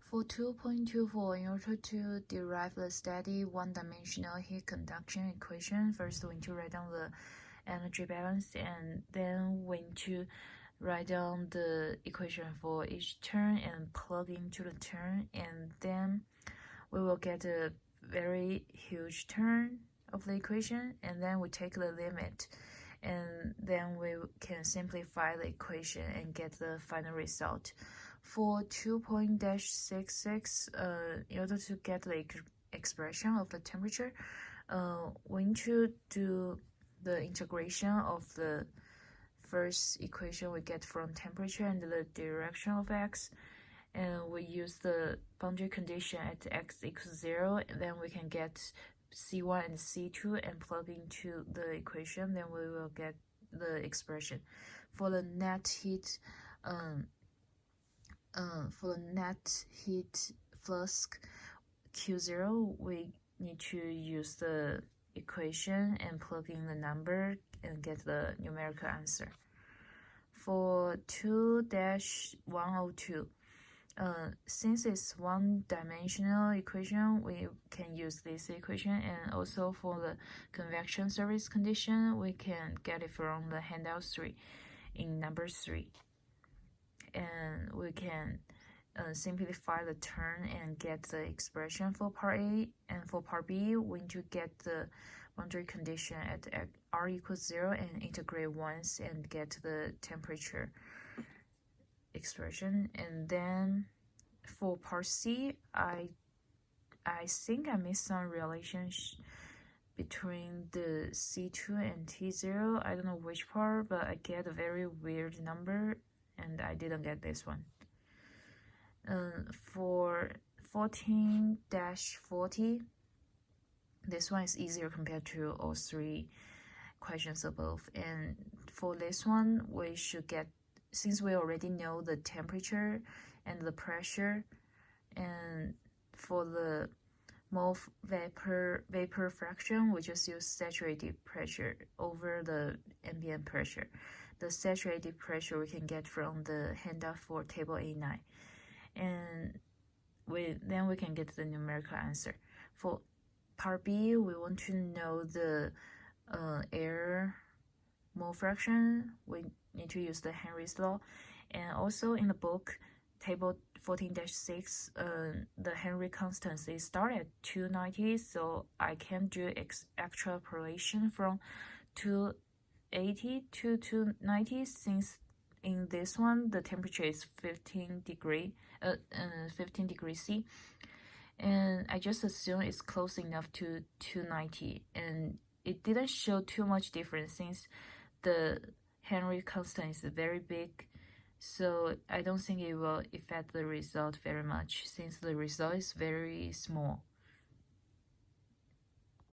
For 2.24, in order to derive the steady one-dimensional heat conduction equation, first we need to write down the energy balance, and then we need to write down the equation for each term and plug into the term, and then we will get a very huge term of the equation, and then we take the limit, and then we can simplify the equation and get the final result. For 2.66, in order to get the expression of the temperature, we need to do the integration of the first equation we get from temperature and the direction of x, and we use the boundary condition at x equals 0, and then we can get C1 and C2 and plug into the equation, then we will get the expression. For the net heat flux Q0, we need to use the equation and plug in the number and get the numerical answer. For 2-102, since it's one-dimensional equation, we can use this equation, and also for the convection surface condition, we can get it from the handout 3 in number 3. And we can simplify the term and get the expression for part A, and for part B, we need to get the boundary condition at r equals 0 and integrate once and get the temperature expression. And then for part C, I think I missed some relations between the C2 and T0. I don't know which part, but I get a very weird number and I didn't get this one. For 14-40, this one is easier compared to all three questions above. And for this one, we should get, since we already know the temperature and the pressure, and for the mole vapor fraction, we just use saturated pressure over the ambient pressure. The saturated pressure we can get from the handout for table A9, and then we can get the numerical answer. For part B, we want to know the air mole fraction. We need to use the Henry's law, and also in the book table 14-6, the Henry constants they start at 290, so I can do extrapolation from 280 to 290, since in this one the temperature is 15 degrees C, and I just assume it's close enough to 290, and it didn't show too much difference since the Henry constant is very big, so I don't think it will affect the result very much since the result is very small.